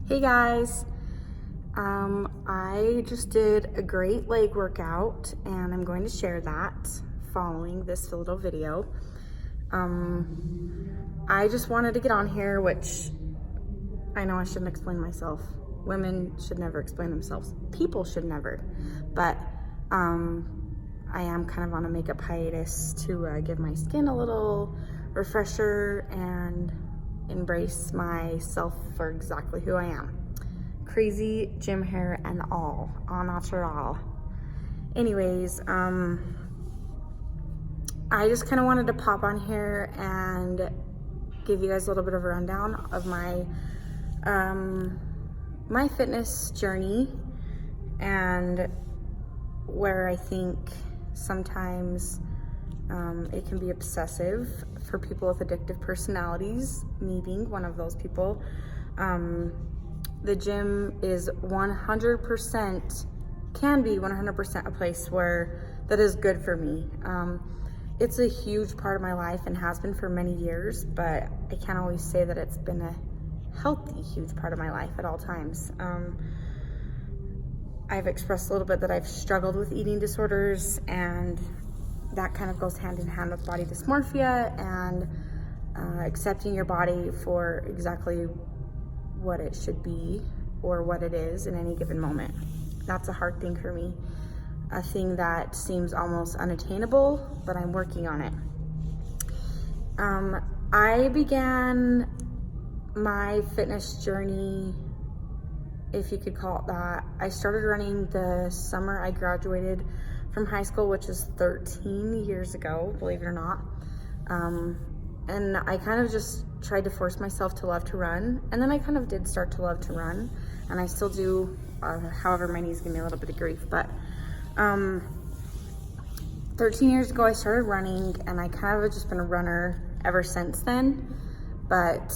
Hey guys, I just did a great leg workout and I'm going to share that following this little video. I just wanted to get on here, which I know I shouldn't explain myself. Women should never explain themselves. People should never, but I am kind of on a makeup hiatus to give my skin a little refresher and embrace myself for exactly who I am. Crazy gym hair and all, au natural. Anyways, I just kind of wanted to pop on here and give you guys a little bit of a rundown of my my fitness journey and where I think sometimes it can be obsessive for people with addictive personalities, me being one of those people. The gym is 100%, can be 100% a place that is good for me. It's a huge part of my life and has been for many years, but I can't always say that it's been a healthy, huge part of my life at all times. I've expressed a little bit that I've struggled with eating disorders, and that kind of goes hand in hand with body dysmorphia and accepting your body for exactly what it should be or what it is in any given moment. That's a hard thing for me, a thing that seems almost unattainable, but I'm working on it. I began my fitness journey, if you could call it that. I started running the summer I graduated from high school, which is 13 years ago, believe it or not. And I kind of just tried to force myself to love to run. And then I kind of did start to love to run. And I still do, however my knees give me a little bit of grief. But 13 years ago, I started running, and I kind of have just been a runner ever since then. But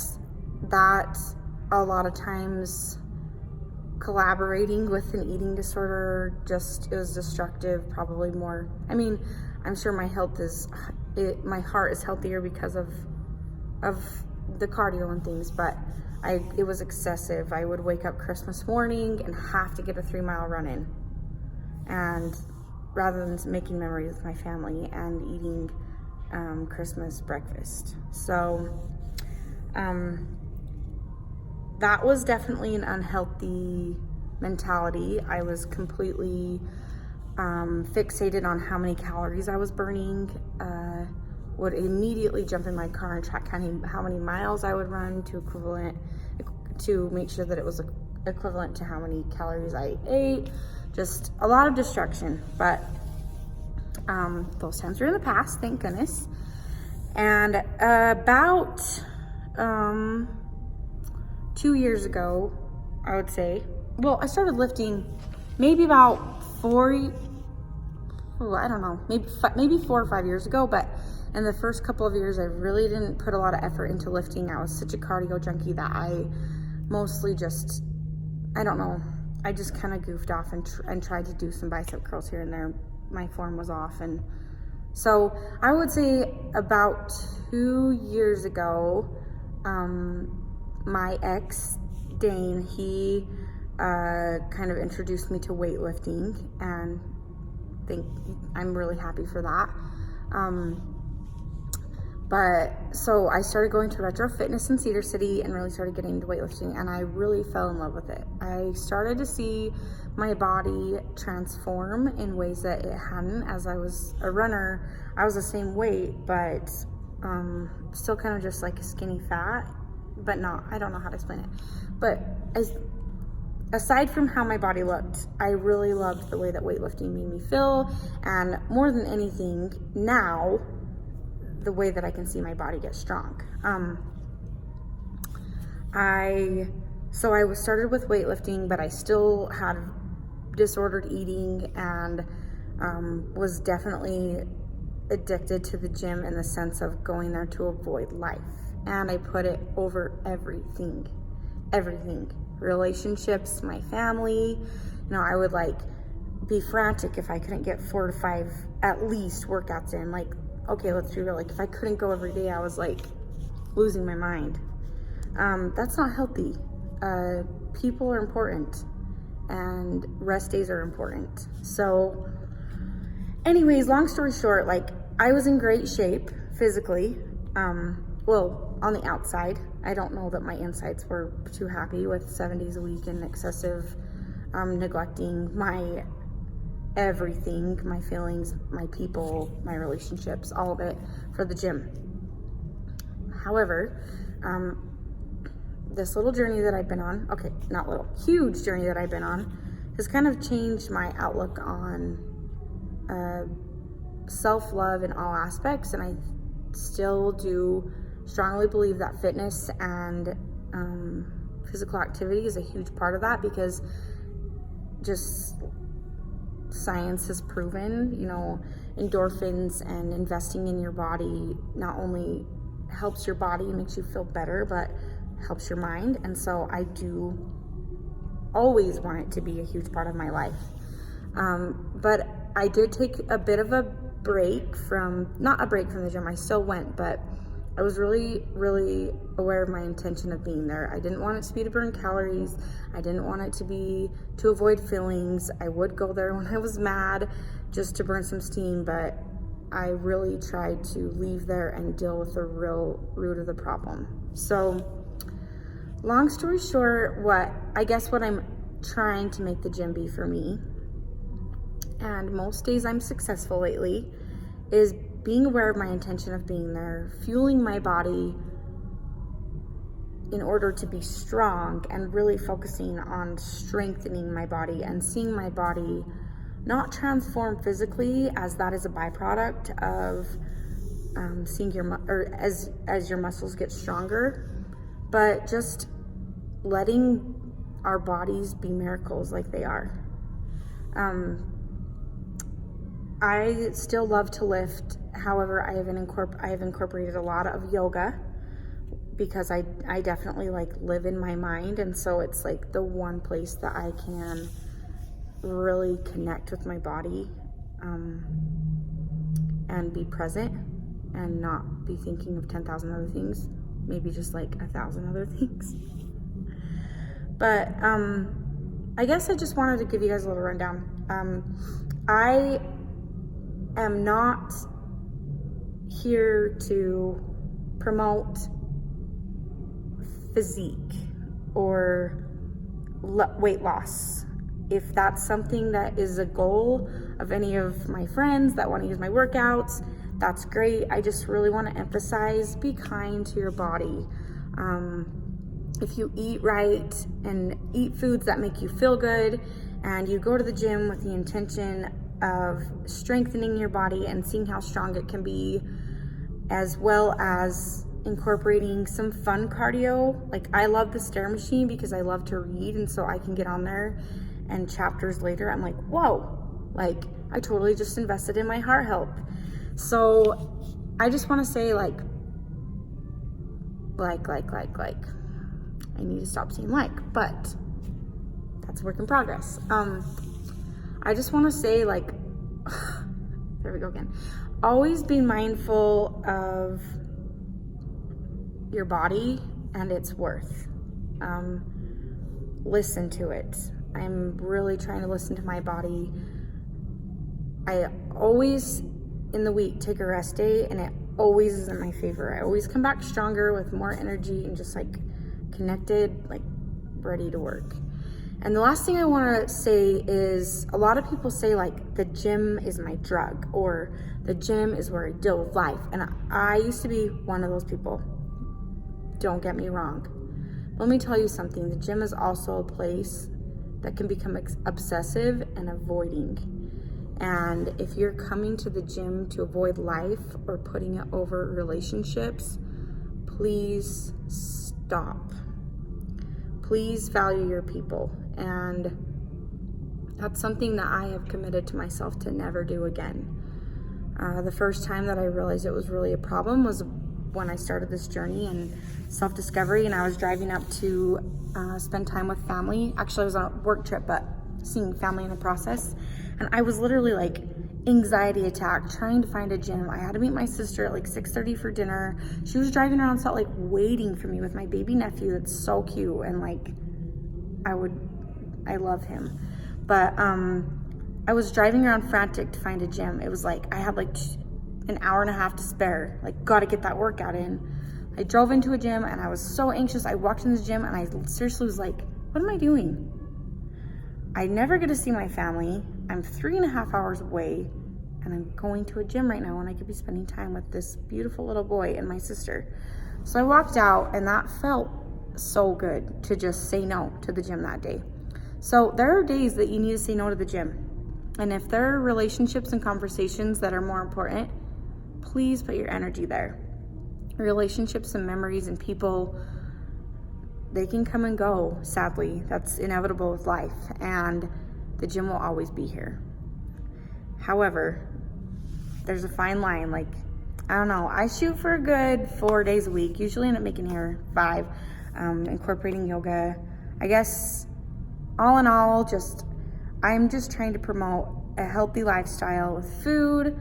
that a lot of times collaborating with an eating disorder, it was destructive, probably more. I mean, I'm sure my heart is healthier because of the cardio and things, but it was excessive. I would wake up Christmas morning and have to get a 3-mile run in, and rather than making memories with my family and eating Christmas breakfast. So that was definitely an unhealthy mentality. I was completely fixated on how many calories I was burning. Would immediately jump in my car and track counting how many miles I would run to make sure that it was equivalent to how many calories I ate. Just a lot of distraction, but those times are in the past, thank goodness. And about 2 years ago, I would say, well, I started lifting maybe about maybe 4 or 5 years ago, but in the first couple of years, I really didn't put a lot of effort into lifting. I was such a cardio junkie that I mostly just, I don't know, I just kind of goofed off and tried to do some bicep curls here and there. My form was off. And so I would say about 2 years ago, my ex, Dane, he kind of introduced me to weightlifting, and I'm really happy for that. But so I started going to Retro Fitness in Cedar City and really started getting into weightlifting, and I really fell in love with it. I started to see my body transform in ways that it hadn't. As I was a runner, I was the same weight, but still kind of just like a skinny fat, but not, I don't know how to explain it. But aside from how my body looked, I really loved the way that weightlifting made me feel, and more than anything, now, the way that I can see my body get strong. I started with weightlifting, but I still had disordered eating and was definitely addicted to the gym in the sense of going there to avoid life. And I put it over everything, relationships, my family. I would be frantic if I couldn't get 4 to 5 at least workouts in. Okay, let's be real. If I couldn't go every day, I was losing my mind. That's not healthy. people are important and rest days are important. So anyways, long story short, like I was in great shape physically. Well, on the outside. I don't know that my insides were too happy with 7 days a week and excessive neglecting my everything, my feelings, my people, my relationships, all of it for the gym. However, this little journey that I've been on, okay, not little, huge journey that I've been on, has kind of changed my outlook on self-love in all aspects. And I still do strongly believe that fitness and physical activity is a huge part of that, because just science has proven, you know, endorphins and investing in your body not only helps your body, makes you feel better, but helps your mind. And so I do always want it to be a huge part of my life. But I did take a bit of a break from, not a break from the gym, I still went, but I was really, really aware of my intention of being there. I didn't want it to be to burn calories. I didn't want it to be to avoid feelings. I would go there when I was mad just to burn some steam, but I really tried to leave there and deal with the real root of the problem. So long story short, what I'm trying to make the gym be for me, and most days I'm successful lately, is being aware of my intention of being there, fueling my body in order to be strong, and really focusing on strengthening my body and seeing my body not transform physically, as that is a byproduct of seeing as your muscles get stronger, but just letting our bodies be miracles like they are. I still love to lift. However, I have incorporated a lot of yoga, because I definitely like live in my mind. And so it's like the one place that I can really connect with my body, and be present and not be thinking of 10,000 other things, maybe just like 1,000 other things. But I guess I just wanted to give you guys a little rundown. I am not here to promote physique or weight loss. If that's something that is a goal of any of my friends that want to use my workouts, that's great. I just really want to emphasize, be kind to your body. If you eat right and eat foods that make you feel good, and you go to the gym with the intention of strengthening your body and seeing how strong it can be, as well as incorporating some fun cardio. Like, I love the stair machine because I love to read, and so I can get on there and chapters later I'm like, whoa, like I totally just invested in my heart health. So I just want to say like I need to stop saying but that's a work in progress. I just want to say, like, there we go again. Always be mindful of your body and its worth. Listen to it. I'm really trying to listen to my body. I always, in the week, take a rest day, and it always is in my favor. I always come back stronger with more energy and just like connected, like ready to work. And the last thing I want to say is, a lot of people say like the gym is my drug, or the gym is where I deal with life. And I used to be one of those people. Don't get me wrong. Let me tell you something. The gym is also a place that can become obsessive and avoiding. And if you're coming to the gym to avoid life or putting it over relationships, please stop. Please value your people. And that's something that I have committed to myself to never do again. The first time that I realized it was really a problem was when I started this journey and self-discovery, and I was driving up to spend time with family. Actually, I was on a work trip, but seeing family in the process. And I was literally like anxiety attack trying to find a gym. I had to meet my sister at like 6:30 for dinner. She was driving around Salt Lake waiting for me with my baby nephew that's so cute and like I love him. But I was driving around frantic to find a gym. It was like I had like an hour and a half to spare. Like, gotta get that workout in. I drove into a gym and I was so anxious. I walked in the gym and I seriously was like, what am I doing? I never get to see my family. I'm 3.5 hours away and I'm going to a gym right now when I could be spending time with this beautiful little boy and my sister. So I walked out and that felt so good to just say no to the gym that day. So there are days that you need to say no to the gym. And if there are relationships and conversations that are more important, please put your energy there. Relationships and memories and people, they can come and go, sadly. That's inevitable with life, and the gym will always be here. However, there's a fine line. Like, I don't know, I shoot for a good 4 days a week, usually end up making here 5, incorporating yoga. I guess all in all, I'm just trying to promote a healthy lifestyle with food,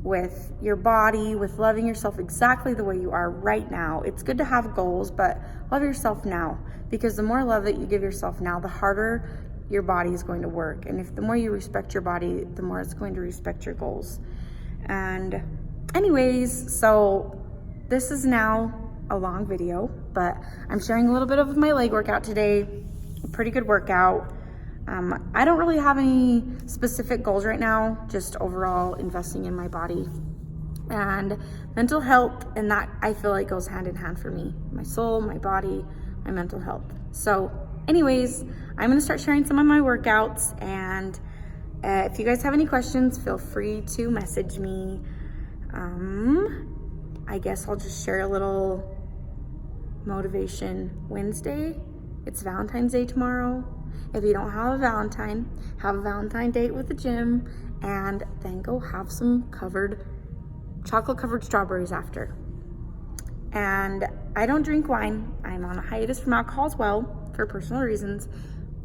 with your body, with loving yourself exactly the way you are right now. It's good to have goals, but love yourself now, because the more love that you give yourself now, the harder your body is going to work. And if the more you respect your body, the more it's going to respect your goals. And anyways, so this is now a long video, but I'm sharing a little bit of my leg workout today. A pretty good workout. I don't really have any specific goals right now, just overall investing in my body and mental health, and that I feel like goes hand in hand for me. My soul, my body, my mental health. So anyways, I'm gonna start sharing some of my workouts, and if you guys have any questions, feel free to message me. I guess I'll just share a little motivation Wednesday. It's Valentine's Day tomorrow. If you don't have a Valentine date with the gym, and then go have some chocolate covered strawberries after. And I don't drink wine. I'm on a hiatus from alcohol as well for personal reasons,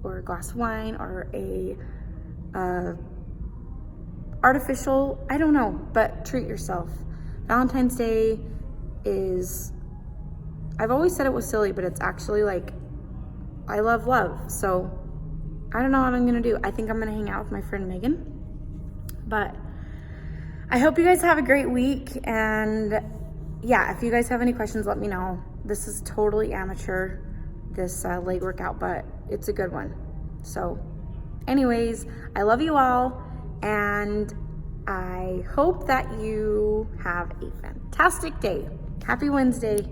or a glass of wine, or a artificial, I don't know, but treat yourself. Valentine's Day is, I've always said it was silly, but it's actually like, I love love. So I don't know what I'm gonna do. I think I'm gonna hang out with my friend Megan. But I hope you guys have a great week. And yeah, if you guys have any questions, let me know. This is totally amateur, this leg workout, but it's a good one. So anyways, I love you all, and I hope that you have a fantastic day. Happy Wednesday.